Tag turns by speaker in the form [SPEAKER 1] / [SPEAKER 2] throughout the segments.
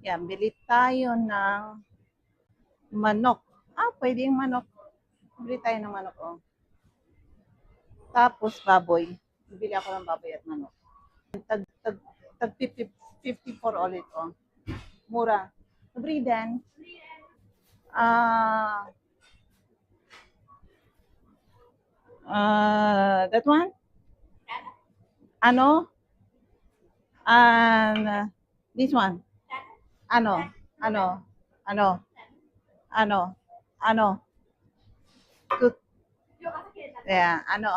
[SPEAKER 1] Yan, bili tayo ng manok. Pwede yung manok. Bili tayo ng manok, oh. Tapos baboy. Bibili ako ng baboy at manok. Tag 54 ulit, oh. Mura. Breeden. That one? Ano? And this one? Ano? Ano? Ano? Ano? Ano? Good. Yeah, ano?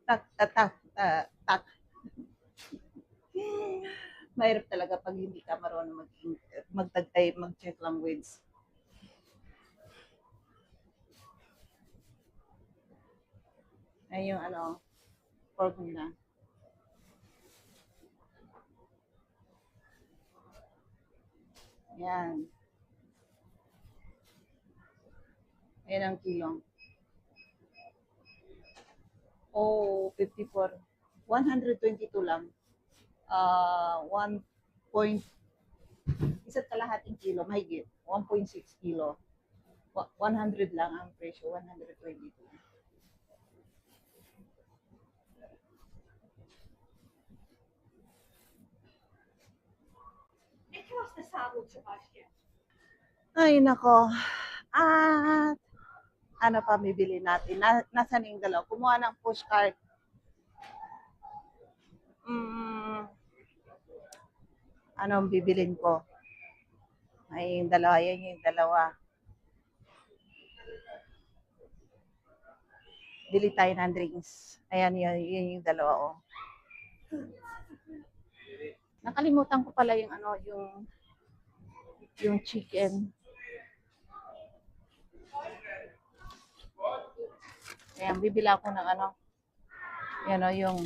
[SPEAKER 1] Tak, tak, tak, tak. Mahirap talaga pag hindi ka marunong mag-check language. Ay yung ano, formula. Yan. Ayan ang kilong. 54. 122 lang. 1 point, isa't kalahating kilo, mahigit. 1.6 kilo. 100 lang ang presyo, 122. Ay, nako. At ano pa bibili natin? Nasaan yung dalaw? Kumuha ng pushcart. Anong bibilin ko? Ay, yung dalawa. Yan yung dalawa. Bili tayo ng drinks. Ayan, yun yung dalawa, oh. Nakalimutan ko pala yung ano, yung chicken. Ayan, bibili ako ng ano, yan o, yung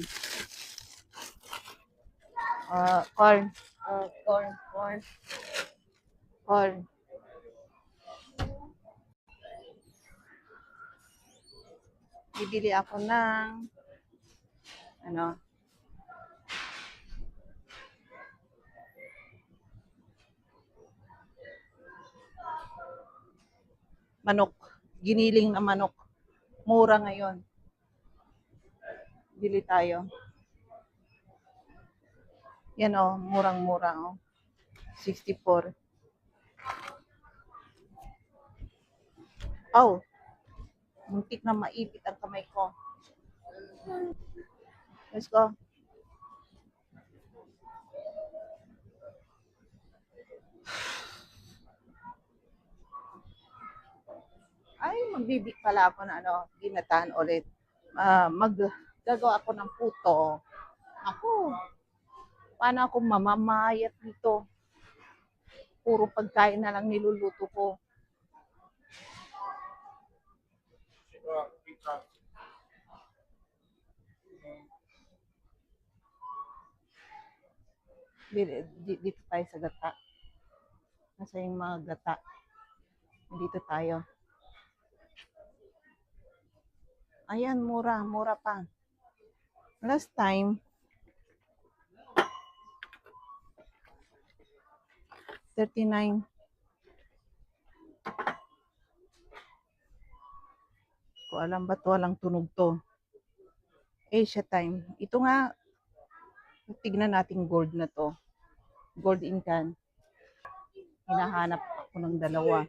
[SPEAKER 1] corn. Corn. Bibili ako ng ano, manok. Giniling na manok. Mura ngayon. Bili tayo. Yan o, murang-mura o. 64. Oh, muntik na maipit ang kamay ko. Let's go. Ay, magbibig pala ako na ano, ginataan ulit. Maggagawa ako ng puto. Ako, paano ako mamamayat dito? Puro pagkain na lang niluluto ko. Dito tayo sa gata. Nasa yung mga gata. Dito tayo. Ayan, mura. Mura pa. Last time, 39. Ko alam ba't walang tunog to. Asia time. Ito nga, tignan natin gold na to. Gold in can. Hinahanap ako ng dalawa.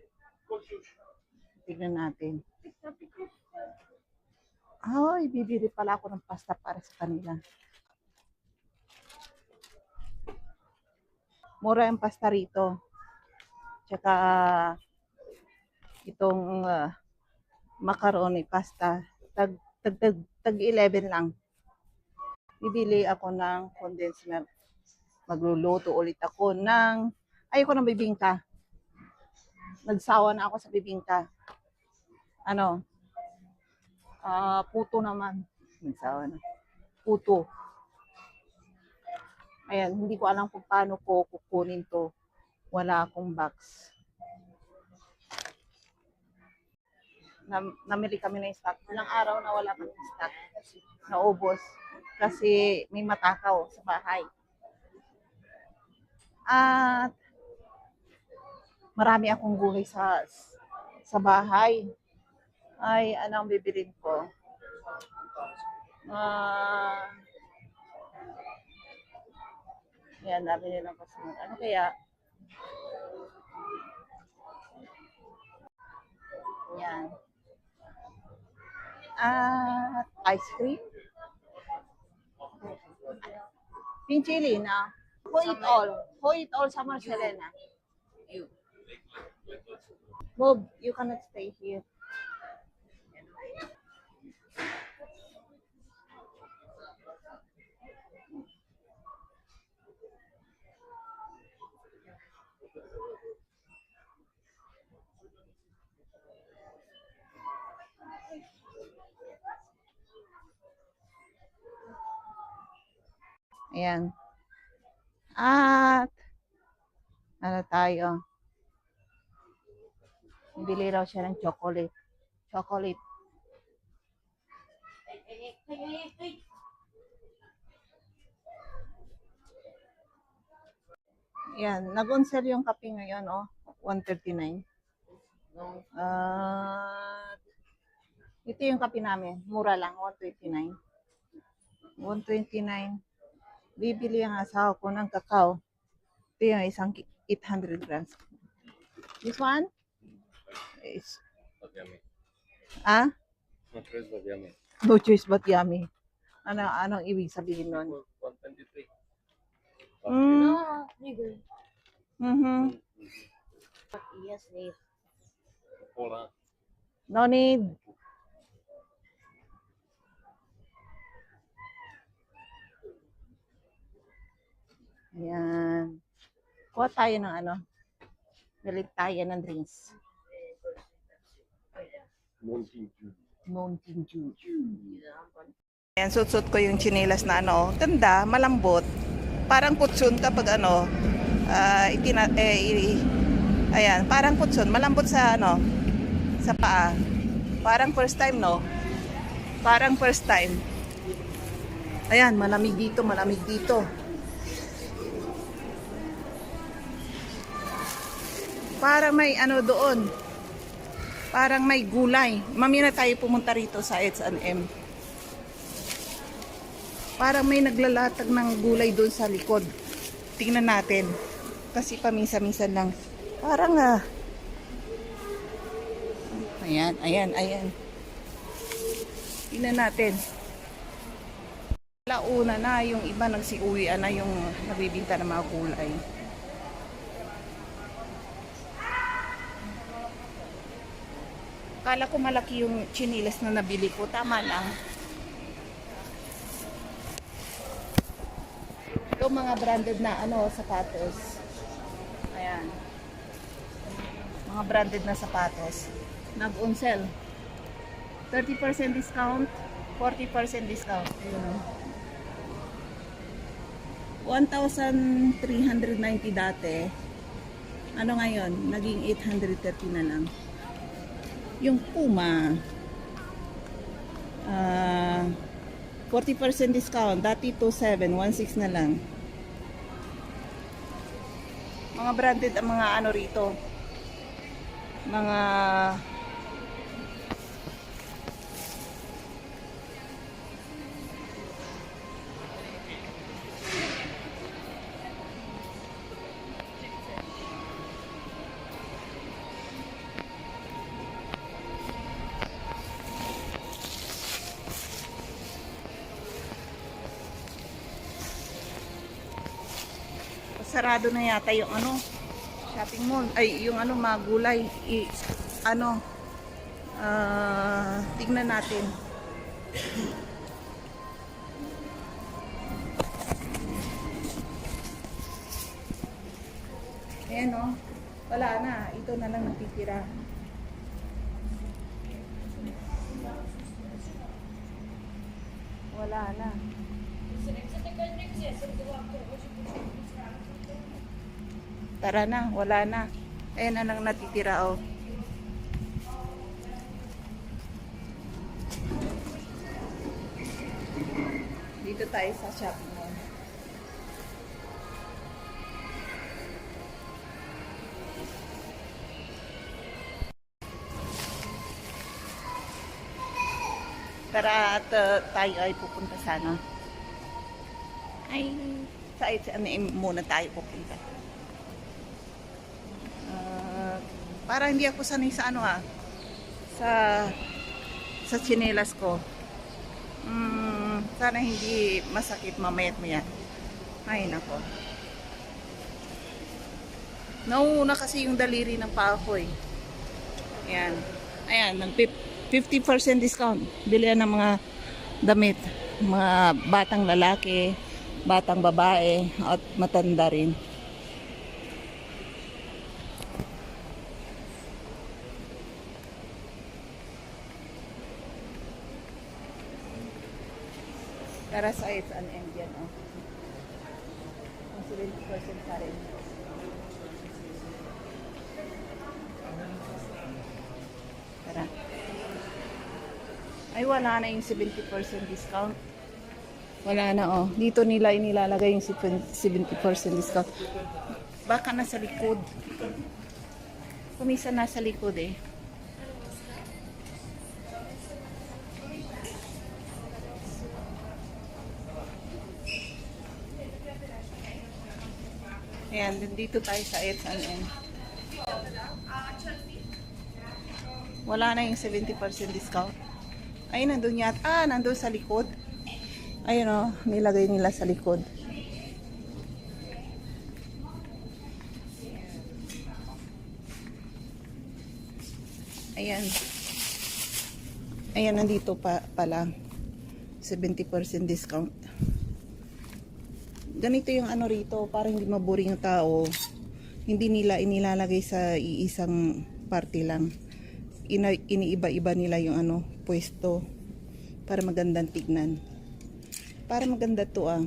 [SPEAKER 1] Tignan natin. Ay, bibili pala ako ng pasta para sa kanila. Mura yung pasta rito. Tsaka itong macaroni pasta. Tag 11 lang. Bibili ako ng condensed milk. Magluluto ulit ako ng ayoko ng bibingka. Nagsawa na ako sa bibingka. Ano? Puto naman. Nagsawa na. Puto. Ayan, hindi ko alam kung paano ko kukunin to. Wala akong box. Namili kami ng stock. Ilang araw na wala kami stock. Naubos. Kasi may matakaw sa bahay. At marami akong gulay sa bahay. Ay, ano ang bibilin ko? Yan, dami nilang customer. Ano kaya? Yan. At ice cream. Pinchili na. Who eat all? Who eat all sa Marcelena? You. Bob, you cannot stay here. Ayan. At ano tayo? Bili raw siya ng chocolate. Chocolate. Yan, nag-on-sale yung kape ngayon, oh. 139. Ito yung kape namin. Mura lang, 129. 129. Bibili ang asawa ko ng kakao. Ito yung isang 800 grams. This one? Is, ah?
[SPEAKER 2] No choice but yummy.
[SPEAKER 1] No choice but yummy. Anong ibig sabihin nun?
[SPEAKER 2] 123.
[SPEAKER 1] Mm. Mm-hmm.
[SPEAKER 3] Yes, need.
[SPEAKER 2] Hola.
[SPEAKER 1] No need. Ayan. Kuha tayo ng ano. Galit tayo ng drinks. Mountain Dew. Ayan, suot ko yung chinelas na ano. Ganda, malambot. Parang putsun kapag ano. Ayan, parang putsun. Malambot sa ano. Sa paa. Parang first time, no? Parang first time. Ayan, malamig dito, malamig dito. Parang may ano doon. Parang may gulay. Mamaya na tayo pumunta rito sa H&M. Parang may naglalatag ng gulay doon sa likod. Tingnan natin. Kasi paminsan-minsan lang. Parang ayan, ayan, ayan. Tingnan natin. Launa na, yung iba nagsiuwian na yung nabibinta ng mga gulay. Kala ko malaki yung chinilas na nabili ko. Tama lang. Ito mga branded na ano, sapatos. Ayan. Mga branded na sapatos. Nag-on sale. 30% discount, 40% discount. Ayun. 1,390 dati. Ano ngayon? Naging 830 na lang. Yung Puma, 40% discount. Dati 2,716 na lang. Mga branded ang mga ano rito. Mga sarado na yata yung ano shopping mall, ay yung ano mga gulay tignan natin. Ayan o, wala na, ito na lang natitira. Wala na. Tara na, wala na. Ayan na lang natitira, oh. Dito tayo sa shopping mall. Tara at tayo ay pupunta sana. Ay, sa H&M muna tayo pupunta. Para hindi ako sanay sa ano sa tsinelas ko. Sana hindi masakit mamayat maya. Ay, nako. Nauuna kasi yung daliri ng paa ko eh. Ayan. Ayan, 50% discount. Bilihan ng mga damit. Mga batang lalaki, batang babae, at matanda rin. Tara sa H&M dyan, oh. 70% pa rin. Tara. Ay, wala na yung 70% discount. Wala na, oh. Dito nila inilalagay yung 70% discount. Baka nasa likod. Kumisa nasa likod eh. Ayan, dito tayo sa H&M. Wala na yung 70% discount. Ay, nandun yata. Ah, nandun sa likod. Ayun o, nilagay nila sa likod. Ayan. Ayan, nandito pala. 70% discount. Ganito yung ano rito, para hindi maboring yung tao. Hindi nila inilalagay sa iisang party lang. Iniiba-iba nila yung ano, pwesto. Para magandang tignan. Para maganda to ah.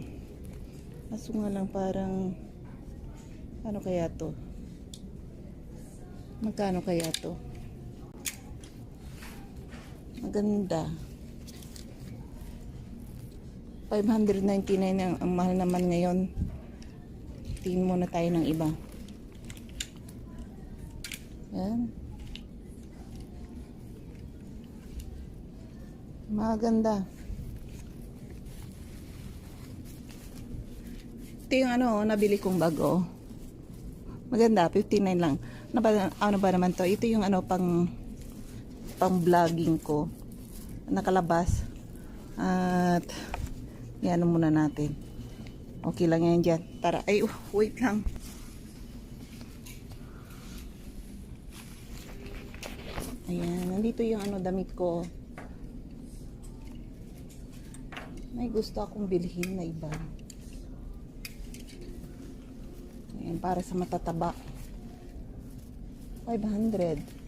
[SPEAKER 1] Kaso nga lang parang, ano kaya to? Magkano kaya to? Maganda. 599 ang mahal naman ngayon. Tingin muna tayo ng iba. Yan. Maganda. Ito yung ano, nabili kong bago. Maganda, 59 lang. Ano ba naman to? Ito yung ano, pang vlogging ko. Nakalabas. At yan muna natin. Okay lang yan dyan. Tara. Ay, wait lang. Ayan. Nandito yung ano, damit ko. May gusto akong bilhin na iba. Ayan, para sa matataba. 500.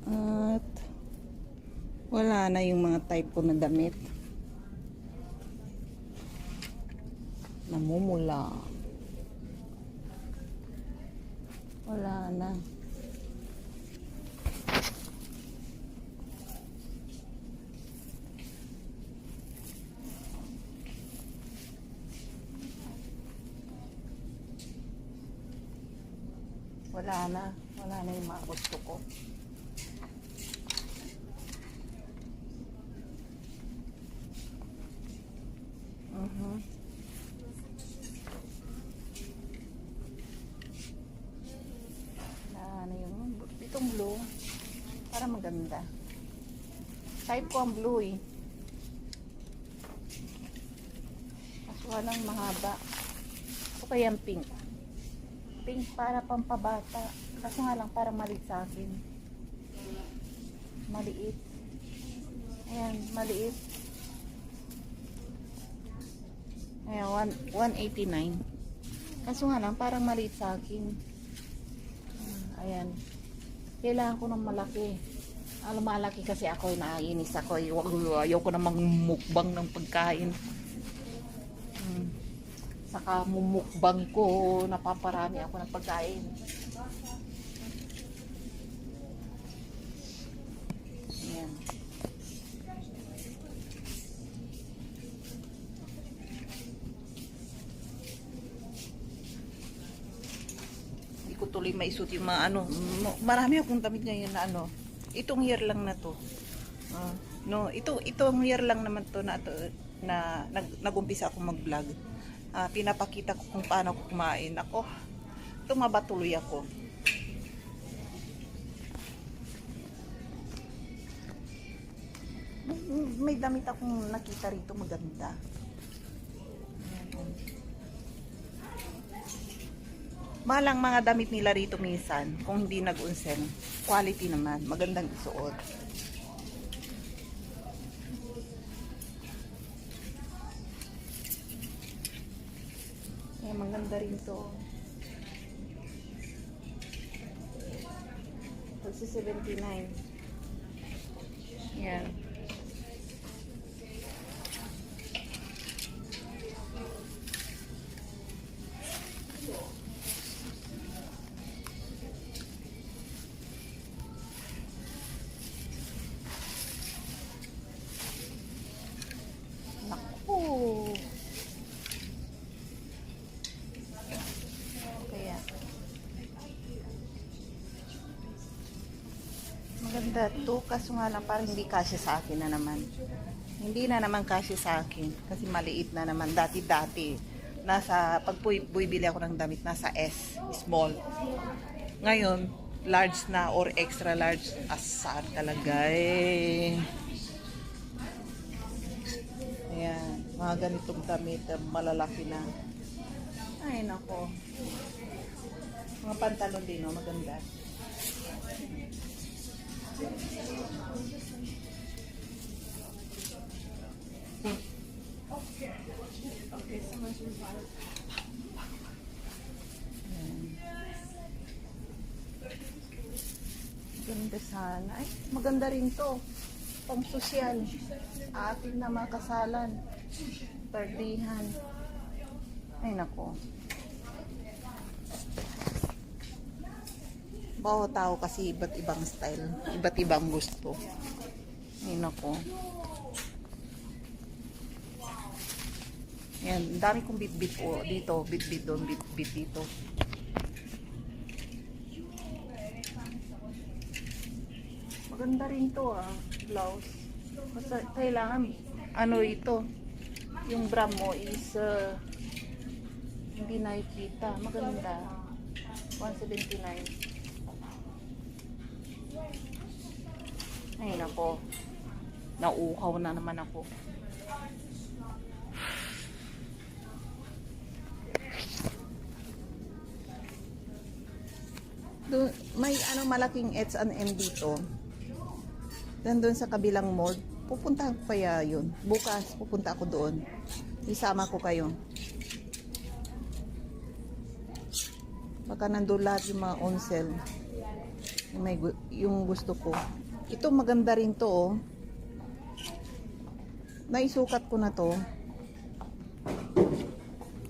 [SPEAKER 1] At wala na yung mga type ko na damit. Namumula. Wala na. Wala na. Wala na yung mga gusto ko. Itong blue para maganda. Type ko ang blue eh. Mas walang mahaba. O kaya ang pink. Pink para pampabata. Kaso nga lang para maliit sa akin. Maliit. Ayan, maliit. Ayan, 189. Kaso nga lang parang maliit sa akin. Ayan. Kailangan ko ng malaki. Alam, malaki kasi ako, naiinis ako. Ayaw ko namang mukbang ng pagkain. Saka mumukbang ko, napaparami ako ng pagkain. Ayan. Hindi ko ko tuloy maisuot yung mga ano. Marami akong damit ngayon na ano. Itong year lang na to. No, itong year lang naman to na nag-umpisa ako mag-vlog. Pinapakita ko kung paano ako kumain. Ako, tumaba tuloy ako. May damit akong nakita rito maganda. Malang mga damit nila rito minsan, kung hindi nag-unsen, quality naman, magandang isuot. Maganda rin to. Kasi 79. Yan. Naku. Kaya maganda to, kaso nga lang parang hindi kasya sa akin na naman. Hindi na naman kasya sa akin kasi maliit na naman. Dati pag bibili ako ng damit nasa S, small. Ngayon large na or extra large. Asar talaga eh. Ayan, mga ganitong damit malalaki na. Ay nako, mga pantalon din, no? Maganda. Ganda sana. Ay, maganda rin to. Pang sosyal. Atin na mga kasalan. Pardihan. Ay, nako. Bawat tao kasi iba't ibang style. Iba't ibang gusto. Ay, nako. Yan, dami kong bit-bit dito. Bit-bit doon, bit-bit dito. Maganda rin to blouse. Kasi kailangan ano ito, yung bra mo is hindi nakikita. Maganda. 179. Ay nako, nauuhaw na naman ako. May malaking H&M dito. Doon sa kabilang mall. Pupuntahan ko kaya yun. Bukas pupunta ako doon. Isama ko kayo. Baka nandun lahat yung mga on sale. Yung gusto ko. Ito maganda rin to. Naisukat ko na to.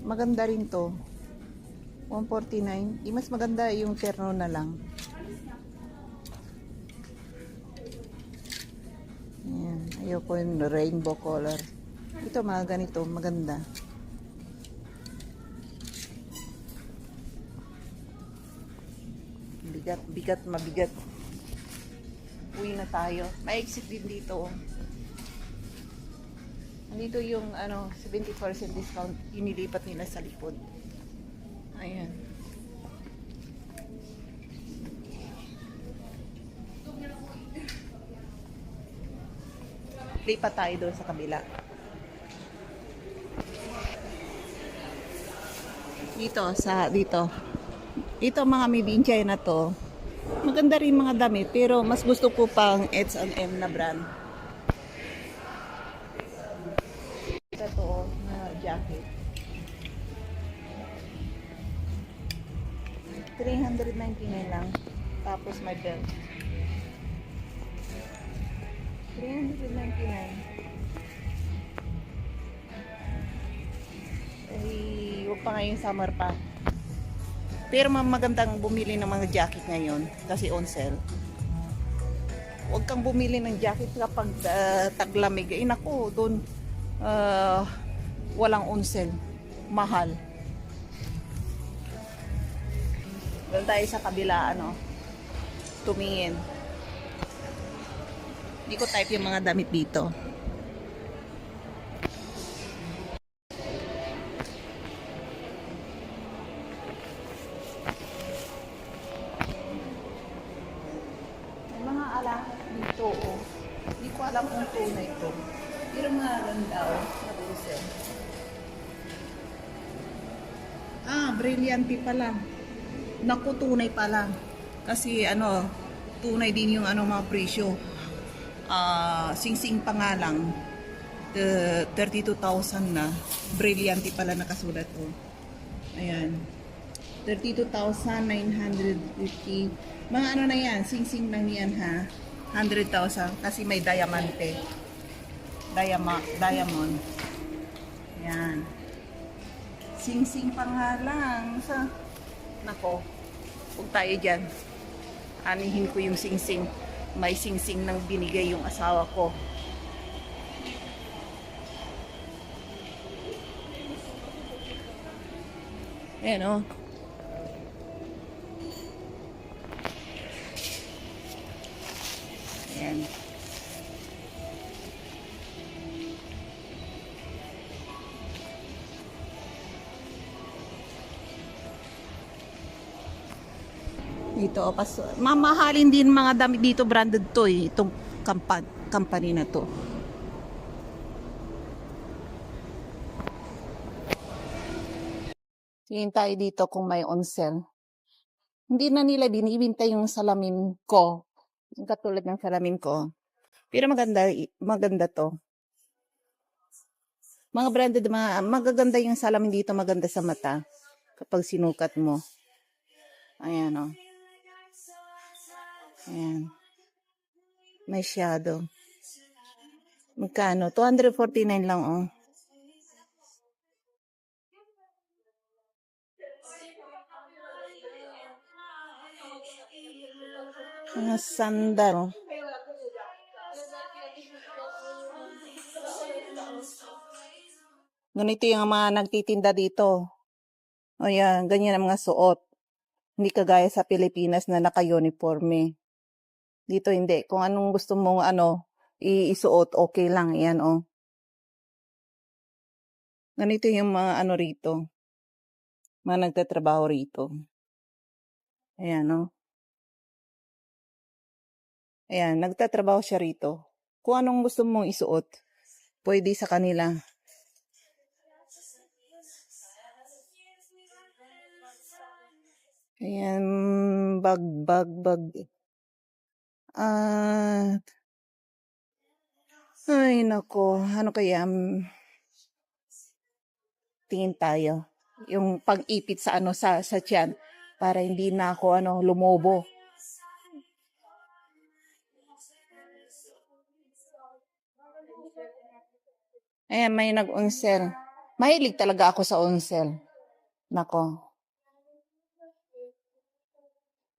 [SPEAKER 1] Maganda rin to. 149. Mas maganda yung terno na lang. Ayan. Ayoko yung rainbow color. Ito mga ganito. Maganda. Bigat, mabigat. Uwi na tayo. May exit din dito. Nandito yung 70% discount. Inilipat nila sa likod. Ayan. Lipat tayo doon sa kabila. Dito. Ito mga mibinchay na to. Maganda rin mga damit pero mas gusto ko pang H&M na brand. Ito na jacket. 399 lang. Tapos may belt. 399. Ay, huwag pa ngayong summer pa. Pero magandang bumili ng mga jacket ngayon kasi on sale. Huwag kang bumili ng jacket kapag taglamig. Eh naku, doon walang on sale. Mahal. Doon tayo sa kabila, tumingin. Hindi ko type yung mga damit dito. May mga alahas dito, oh. Hindi ko alam kung tunay ito. Pero mga ganda, oh. Nag-uusap. Brilliante pala. Naku, tunay pala. Kasi tunay din yung mga presyo. Sing-sing pa nga lang. 32,000 na. Brilliante pala nakasulat to. Ayan. 32,950. Mga na yan. Sing-sing lang yan ha. 100,000. Kasi may diamante. Diamond. Ayan. Sing-sing pa nga lang. Nako. Huwag tayo dyan. Anihin ko yung sing-sing. May sing-sing nang binigay yung asawa ko. Ayan o. Ayan. Dito, mamahalin din mga damit dito, branded to eh, itong company na to. Tingin tayo dito kung may on sale. Hindi na nila binibinta yung salamin ko. Yung katulad ng salamin ko. Pero maganda to. Mga branded, magaganda yung salamin dito, maganda sa mata. Kapag sinukat mo. Ayan o. Ayan. May shadow. Magkano? 249 lang oh. Mga sandal. Ganito yung mga nagtitinda dito. O yan, ganyan ang mga suot. Hindi kagaya sa Pilipinas na naka-uniforme. Dito hindi. Kung anong gusto mong isuot, okay lang. Yan oh. Ganito yung mga rito. Mga nagtatrabaho rito. Ayan oh. Ayan, nagtatrabaho siya rito. Kung anong gusto mong isuot, pwede sa kanila. Ayan, bag. Ay, nako. Ano kaya? Tingin tayo. Yung pag-ipit sa sa tiyan. Para hindi na ako lumobo. Ayan, may nag-onsel. Mahilig talaga ako sa onsel. Nako.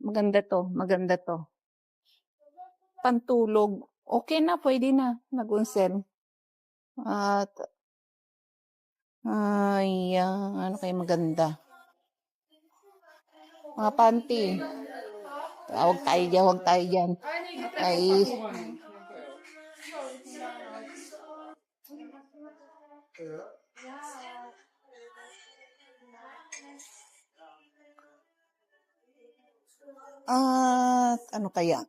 [SPEAKER 1] Maganda to. Pantulog. Okay na, pwede na. Nag-onsel. At, ano kayo maganda? Mga panty. Huwag tayo dyan. Ay. Ano kaya?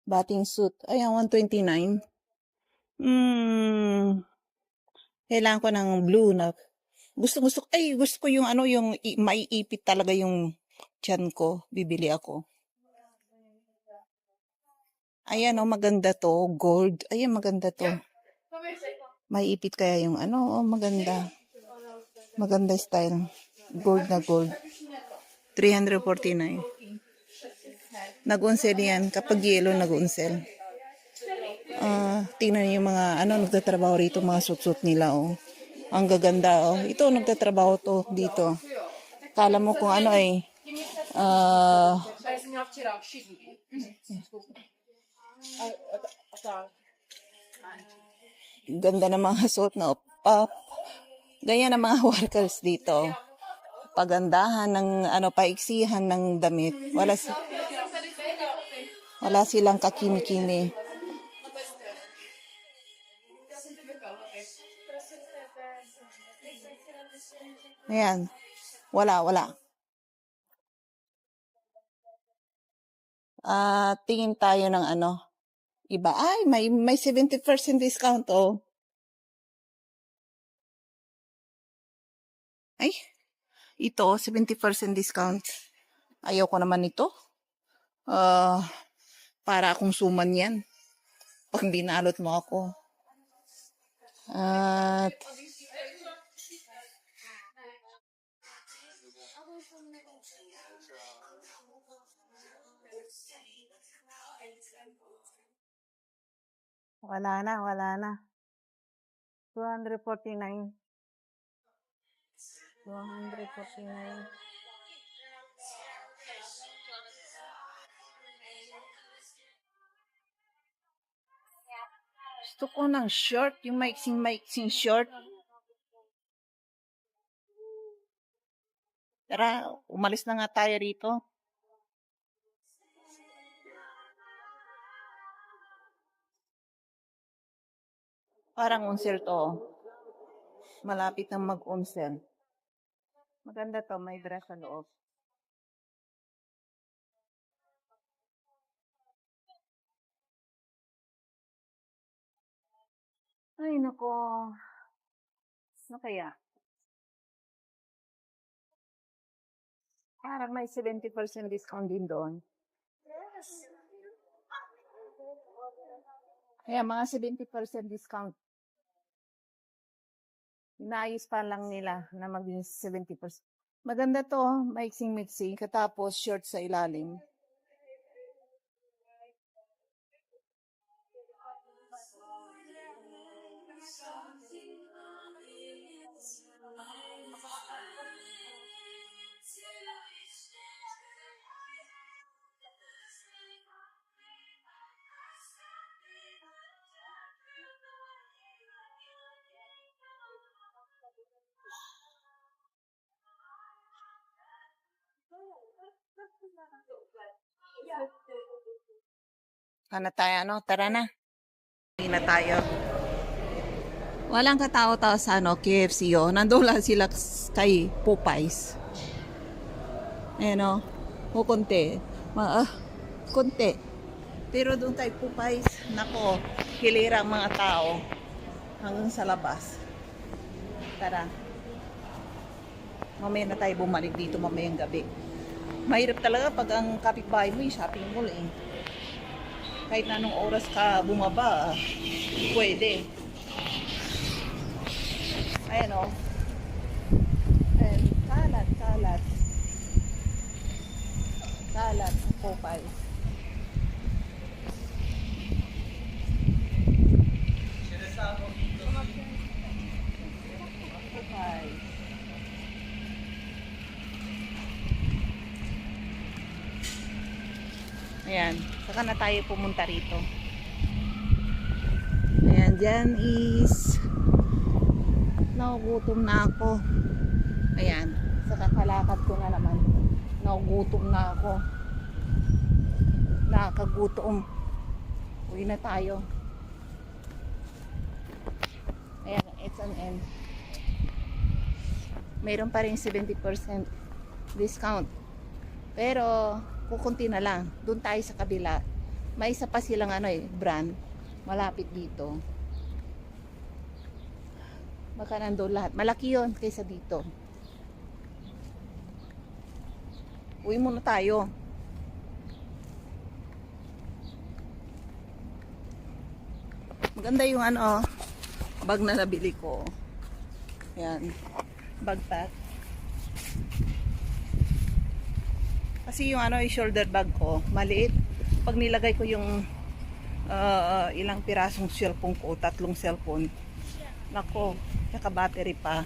[SPEAKER 1] Bathing suit. Ayan, 129. Kailangan ko ng blue na. Gusto ko yung yung maiipit talaga yung tiyan ko. Bibili ako. Ayan, maganda to. Gold. Ayan, maganda to. Maiipit kaya yung maganda. Maganda style. Gold na gold. 349. Nag-unsel yan. Kapag yellow, nag-unsel. Tingnan niyo yung mga nagtatrabaho rito, mga suit nila oh. Ang gaganda oh. Ito nagtatrabaho to dito. Kala mo kung ganda ng mga suit na ganyan ang mga workers dito. Pagandahan ng paiksihan ng damit. Wala silang kakimi-kimi. Ayan. Wala. Tingin tayo ng iba. Ay, may 70% discount, oh. Ay, ito, 70% discount. Ayaw ko naman ito. Para akong suman yan. Pag binalot mo ako. At, wala na. 249. 249. Gusto ko ng short, yung maiksing short. Tara, umalis na nga tayo rito. Parang unsel to. Malapit na mag-unsel. Maganda to, may dress sa loob. Ay, nako. Ano kaya? Parang may 70% discount din doon. Kaya mga 70% discount. Inaayos pa lang nila na maging 70%. Maganda to, maiksing-mixing, katapos short sa ilalim. Tara na. Hindi na tayo. Walang katao-tao sa KFC, oh. Nandun lang sila kay Popeyes. Ayan, konti. Konti. Pero doon kay Popeyes, nako, hilira ang mga tao hanggang sa labas. Tara. Mamaya na tayo bumalik dito mamayang gabi. Mahirap talaga pag ang kapitbahay mo yung shopping mall, eh. Kahit na anong oras ka bumaba, pwede. Ayan, oh. Ayan, kalat. Kalat ang Popeyes. Popeyes. Ayan, saka na tayo pumunta rito. Ayan, dyan is nagugutom na ako. Ayan, sa kakalakad ko na naman, nagugutom na ako. Nakakagutom. Uwi na tayo. Ayan, H&M. Mayroon pa rin 70% discount. Pero kukunti na lang. Doon tayo sa kabila. May isa pa silang brand. Malapit dito. Baka nandoon lahat. Malaki yon kaysa dito. Uwi muna tayo. Maganda yung bag na nabili ko. Yan. Bag pack. Kasi yung yung shoulder bag ko, maliit. Pag nilagay ko yung ilang pirasong cellphone ko, 3 cellphone. Nako, saka battery pa.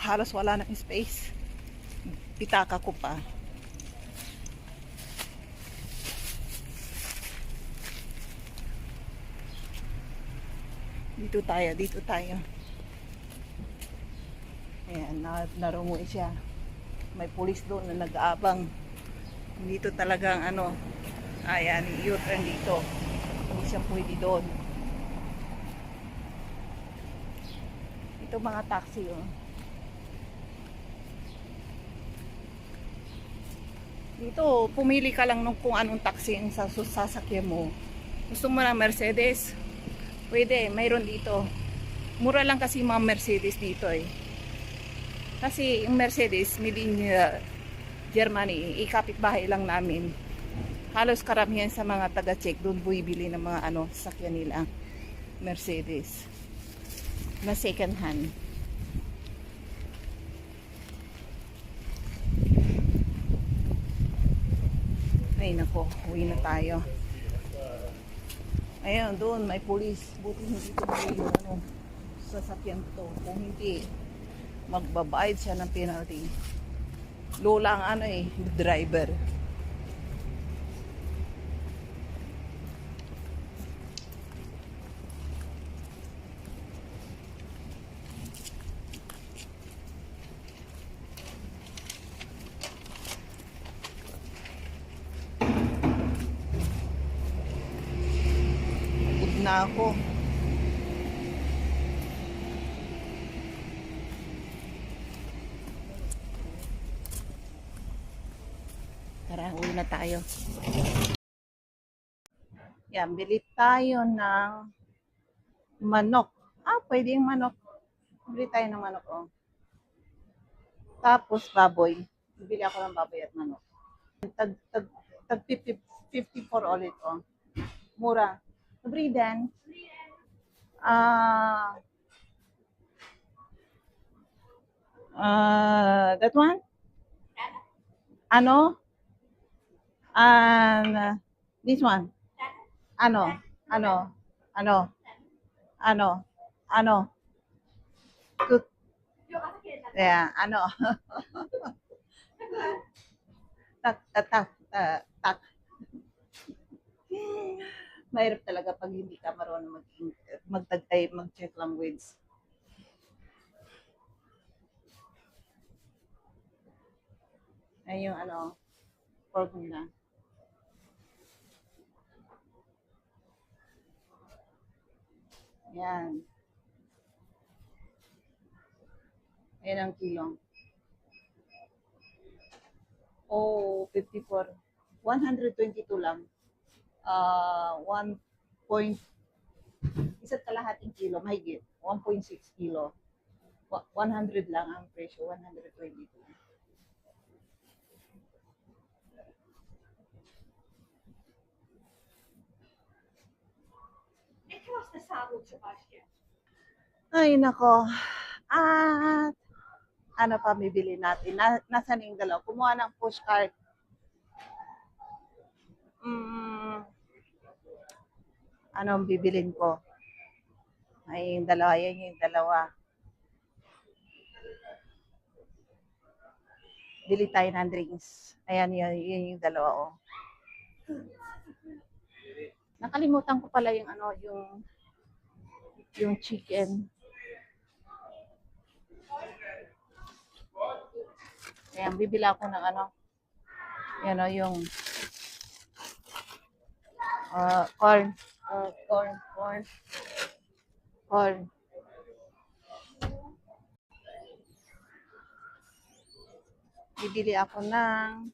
[SPEAKER 1] Halos wala ng space. Pitaka ko pa. Dito tayo, dito tayo. Ayan, narungoy siya. May pulis doon na nag-aabang. Dito talagang ano, ayan, i-U-turn dito. Hindi siya pwede doon. Ito mga taxi, oh. Dito, pumili ka lang nung kung anong taxi ang sasakyan mo. Gusto mo ng Mercedes? Pwede, mayroon dito. Mura lang kasi mga Mercedes dito eh. Kasi yung Mercedes, made in Germany, ikapit-bahay lang namin. Halos karamihan sa mga taga-Czech doon buibili ng mga ano, sasakyan nila. Mercedes. Na second hand. Ay nako, uwi na tayo. Ayun, doon may pulis. Buti hindi tumayo yung ano, sasakyan to. Kung hindi, magbabayad siya ng penalty. Lola ang ano eh, driver. Pagod na ako. Tara, uwi na tayo. Yan, bili tayo ng manok. Ah, pwede yung manok. Bili tayo ng manok, oh. Tapos, baboy. Bili ako ng baboy at manok. Tag 54 ulit, oh. Mura. Bridan. That one? Ano? And this one? Ano? Ano? Ano? Ano? Ano? Good. Yeah, ano? Tak. Mahirap talaga pag hindi ka marunong mag-check language. Ay yung ano, formula. Yan. Ayan ang kilo. Oh, 54. 122 lang. 1 point, isa't kalahating kilo, mahigit. 1.6 kilo. 100 lang ang presyo, 122. Ay, nako. At ano pa bibili natin? Nasaan yung dalaw? Kumuha ng pushcart. Ano ang bibilin ko? Ay, yung dalawa. Yan yung dalawa. Bili tayo ng drinks. Ayan, yun yung dalawa, oh. Nakalimutan ko pala yung ano, yung chicken. Ayan, bibili ako ng ano, yan o, yung corn. Corn. Bibili ako ng